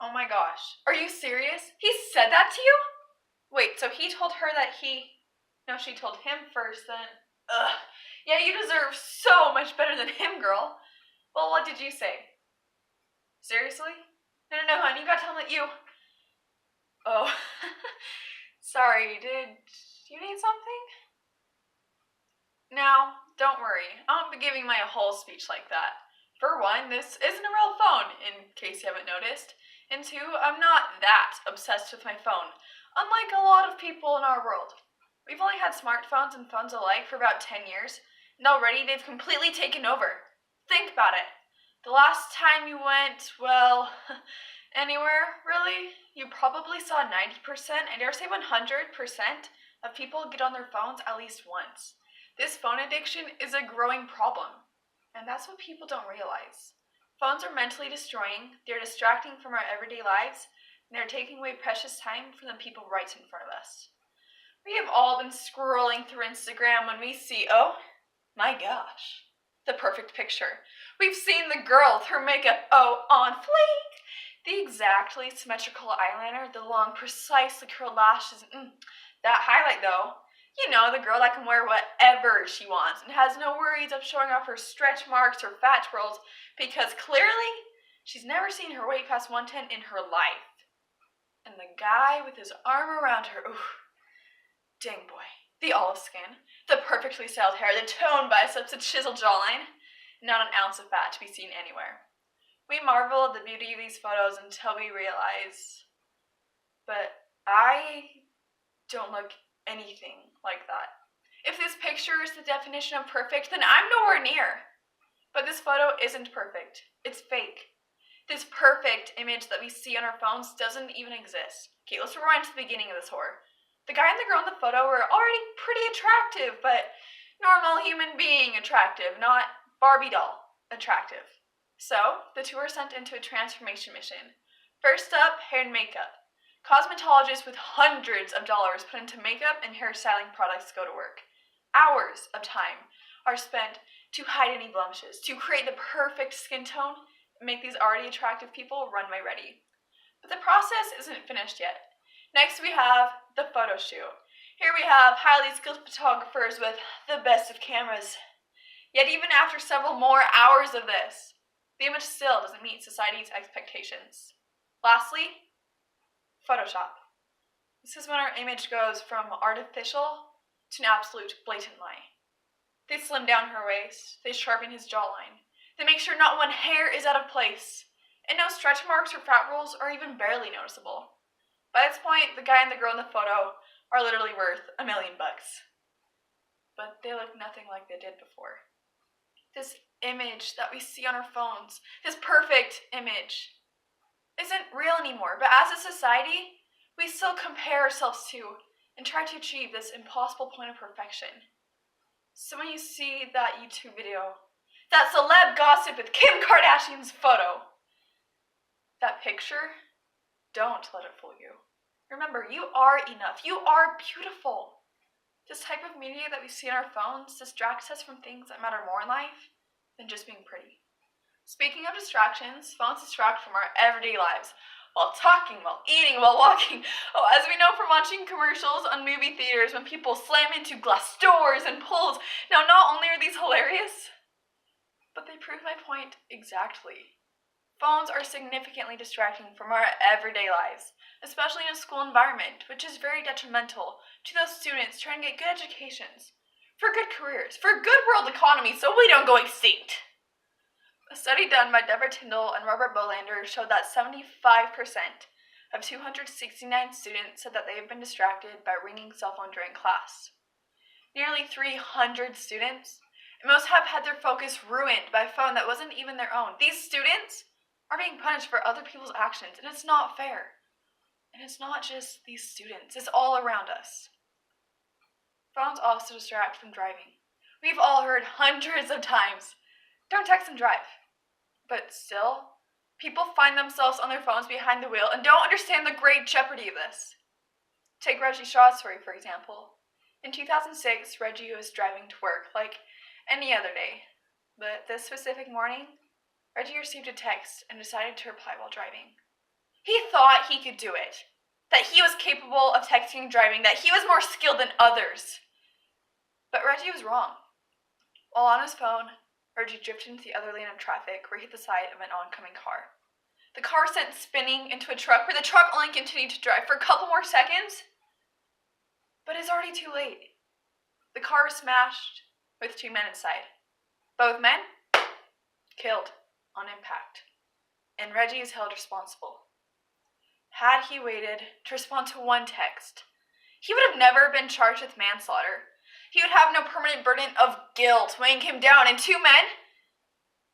Oh my gosh. Are you serious? He said that to you? Wait, so he told her that No, she told him first, then... Ugh. Yeah, you deserve so much better than him, girl. Well, what did you say? Seriously? No, hon, you gotta tell him that you... Oh. Sorry, did you need something? Now, don't worry. I won't be giving my whole speech like that. For one, this isn't a real phone, in case you haven't noticed. And two, I'm not that obsessed with my phone, unlike a lot of people in our world. We've only had smartphones and phones alike for about 10 years, and already they've completely taken over. Think about it. The last time you went, well, anywhere, really, you probably saw 90%, I dare say 100% of people get on their phones at least once. This phone addiction is a growing problem, and that's what people don't realize. Phones are mentally destroying, they're distracting from our everyday lives, and they're taking away precious time from the people right in front of us. We have all been scrolling through Instagram when we see, oh my gosh, the perfect picture. We've seen the girl with her makeup, on fleek, the exactly symmetrical eyeliner, the long, precisely curled lashes, that highlight though. You know, the girl that can wear whatever she wants and has no worries of showing off her stretch marks or fat twirls because clearly she's never seen her weight past 110 in her life. And the guy with his arm around her, dang boy. The olive skin, the perfectly styled hair, the toned biceps, the chiseled jawline, not an ounce of fat to be seen anywhere. We marvel at the beauty of these photos until we realize, but I don't look anything like that. If this picture is the definition of perfect, then I'm nowhere near. But this photo isn't perfect. It's fake. This perfect image that we see on our phones doesn't even exist. Okay, let's rewind to the beginning of this horror. The guy and the girl in the photo were already pretty attractive, but normal human being attractive, not Barbie doll attractive. So, the two were sent into a transformation mission. First up, hair and makeup. Cosmetologists with hundreds of dollars put into makeup and hairstyling products go to work. Hours of time are spent to hide any blemishes, to create the perfect skin tone, and make these already attractive people runway ready. But the process isn't finished yet. Next we have the photo shoot. Here we have highly skilled photographers with the best of cameras. Yet even after several more hours of this, the image still doesn't meet society's expectations. Lastly, Photoshop. This is when our image goes from artificial to an absolute blatant lie. They slim down her waist, they sharpen his jawline, they make sure not one hair is out of place, and no stretch marks or fat rolls are even barely noticeable. By this point, the guy and the girl in the photo are literally worth $1 million. But they look nothing like they did before. This image that we see on our phones, this perfect image, isn't real anymore, but as a society, we still compare ourselves to and try to achieve this impossible point of perfection. So when you see that YouTube video, that celeb gossip with Kim Kardashian's photo, that picture, don't let it fool you. Remember, you are enough. You are beautiful. This type of media that we see on our phones distracts us from things that matter more in life than just being pretty. Speaking of distractions, phones distract from our everyday lives. While talking, while eating, while walking. Oh, as we know from watching commercials on movie theaters when people slam into glass doors and pulls. Now, not only are these hilarious, but they prove my point exactly. Phones are significantly distracting from our everyday lives, especially in a school environment, which is very detrimental to those students trying to get good educations, for good careers, for a good world economy, so we don't go extinct. A study done by Deborah Tyndall and Robert Bolander showed that 75% of 269 students said that they have been distracted by ringing cell phone during class. Nearly 300 students, and most have had their focus ruined by a phone that wasn't even their own. These students are being punished for other people's actions, and it's not fair. And it's not just these students, it's all around us. Phones also distract from driving. We've all heard hundreds of times, don't text and drive. But still, people find themselves on their phones behind the wheel and don't understand the great jeopardy of this. Take Reggie Shaw's story, for example. In 2006, Reggie was driving to work like any other day. But this specific morning, Reggie received a text and decided to reply while driving. He thought he could do it, that he was capable of texting and driving, that he was more skilled than others. But Reggie was wrong. While on his phone, Reggie drifted into the other lane of traffic where he hit the side of an oncoming car. The car sent spinning into a truck where the truck only continued to drive for a couple more seconds. But it's already too late. The car was smashed with 2 men inside. Both men killed on impact. And Reggie is held responsible. Had he waited to respond to one text, he would have never been charged with manslaughter. He would have no permanent burden of guilt weighing him down, and 2 men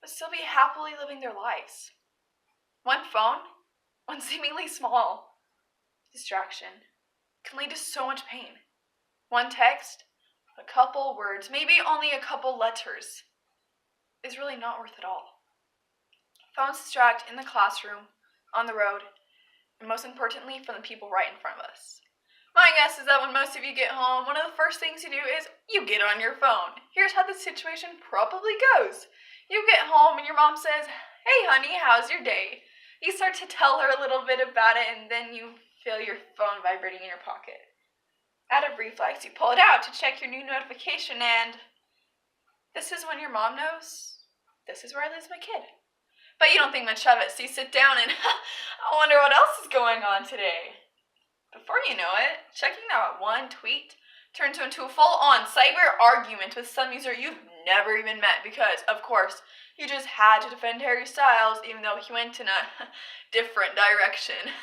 would still be happily living their lives. One phone, one seemingly small distraction, can lead to so much pain. One text, a couple words, maybe only a couple letters, is really not worth it all. Phones distract in the classroom, on the road, and most importantly, from the people right in front of us. My guess is that when most of you get home, one of the first things you do is you get on your phone. Here's how the situation probably goes. You get home and your mom says, "Hey honey, how's your day?" You start to tell her a little bit about it, and then you feel your phone vibrating in your pocket. Out of reflex, you pull it out to check your new notification, and this is when your mom knows, this is where I lose my kid. But you don't think much of it, so you sit down and I wonder what else is going on today. Before you know it, checking that one tweet turns into a full-on cyber argument with some user you've never even met because, of course, you just had to defend Harry Styles even though he went in a different direction.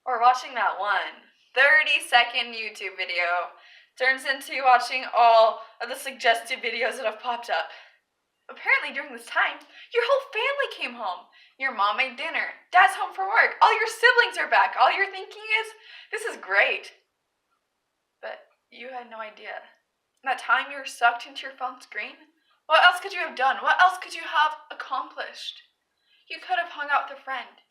Or watching that one 30-second YouTube video turns into watching all of the suggested videos that have popped up. Apparently during this time, your whole family came home. Your mom made dinner. Dad's home from work. All your siblings are back. All you're thinking is, this is great. But you had no idea. That time you were sucked into your phone screen, what else could you have done? What else could you have accomplished? You could have hung out with a friend.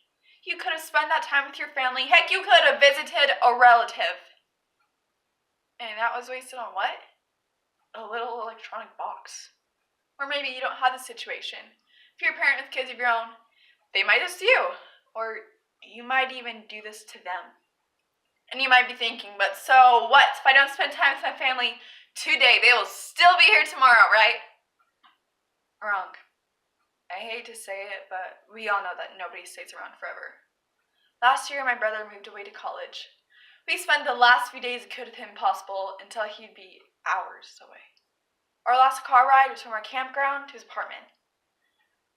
You could have spent that time with your family. Heck, you could have visited a relative. And that was wasted on what? A little electronic box. Or maybe you don't have the situation. If you're a parent with kids of your own, they might just you. Or you might even do this to them. And you might be thinking, but so what? If I don't spend time with my family today, they will still be here tomorrow, right? Wrong. I hate to say it, but we all know that nobody stays around forever. Last year, my brother moved away to college. We spent the last few days we could with him possible until he'd be hours away. Our last car ride was from our campground to his apartment.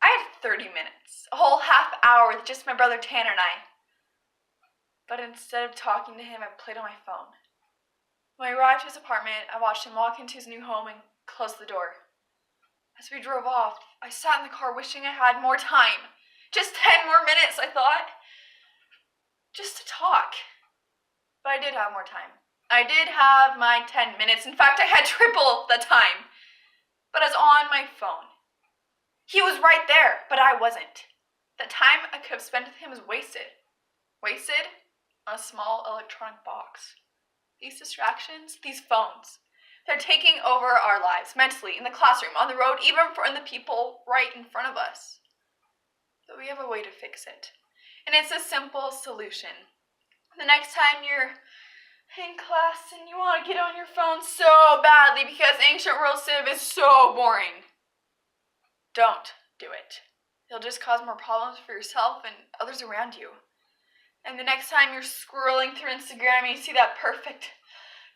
I had 30 minutes, a whole half hour with just my brother Tanner and I. But instead of talking to him, I played on my phone. When I arrived to his apartment, I watched him walk into his new home and close the door. As we drove off, I sat in the car wishing I had more time. Just 10 more minutes, I thought. Just to talk. But I did have more time. I did have my 10 minutes. In fact, I had triple the time. But I was on my phone. He was right there, but I wasn't. The time I could have spent with him was wasted. Wasted on a small electronic box. These distractions, these phones, they're taking over our lives, mentally, in the classroom, on the road, even for the people right in front of us. But we have a way to fix it. And it's a simple solution. The next time you're in class and you want to get on your phone so badly because ancient world civ is so boring, don't do it. It'll just cause more problems for yourself and others around you. And the next time you're scrolling through Instagram and you see that perfect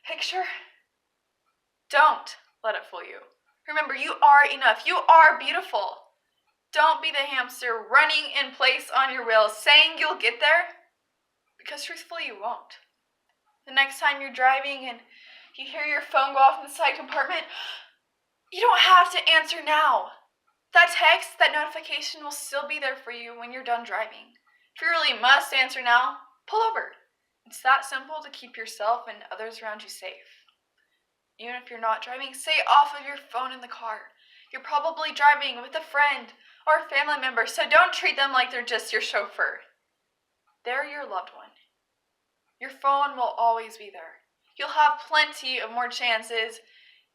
picture, don't let it fool you. Remember, you are enough. You are beautiful. Don't be the hamster running in place on your wheels, saying you'll get there, because truthfully you won't. The next time you're driving and you hear your phone go off in the side compartment, you don't have to answer now. That text, that notification will still be there for you when you're done driving. If you really must answer now, pull over. It's that simple to keep yourself and others around you safe. Even if you're not driving, stay off of your phone in the car. You're probably driving with a friend or a family member, so don't treat them like they're just your chauffeur. They're your loved one. Your phone will always be there. You'll have plenty of more chances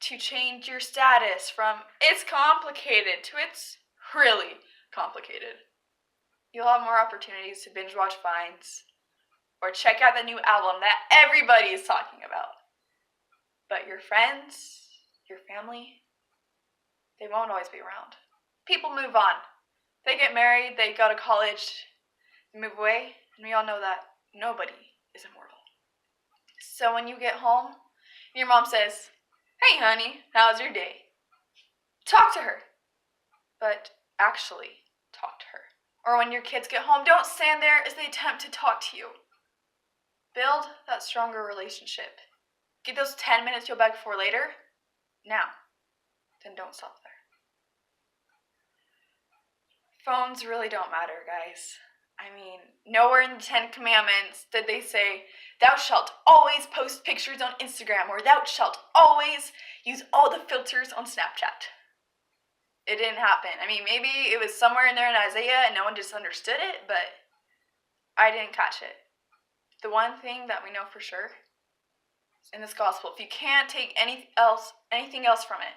to change your status from it's complicated to it's really complicated. You'll have more opportunities to binge watch Vines or check out the new album that everybody is talking about. But your friends, your family, they won't always be around. People move on. They get married, they go to college, they move away, and we all know that nobody is immortal. So when you get home, and your mom says, "Hey honey, how's your day?" Talk to her. But actually talk to her. Or when your kids get home, don't stand there as they attempt to talk to you. Build that stronger relationship. Get those 10 minutes you'll beg for later, now. Then don't stop there. Phones really don't matter, guys. I mean, nowhere in the 10 Commandments did they say, "Thou shalt always post pictures on Instagram," or "Thou shalt always use all the filters on Snapchat." It didn't happen. I mean, maybe it was somewhere in there in Isaiah and no one just understood it, but I didn't catch it. The one thing that we know for sure is in this gospel, if you can't take anything else from it,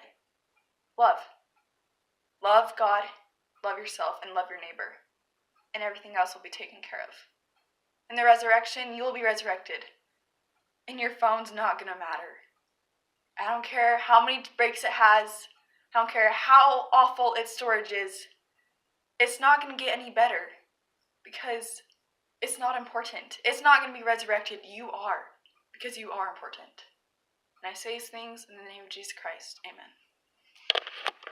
love. Love God, love yourself, and love your neighbor. And everything else will be taken care of. In the resurrection, you will be resurrected. And your phone's not going to matter. I don't care how many breaks it has. I don't care how awful its storage is. It's not going to get any better. Because it's not important. It's not going to be resurrected. You are. Because you are important. And I say these things in the name of Jesus Christ. Amen.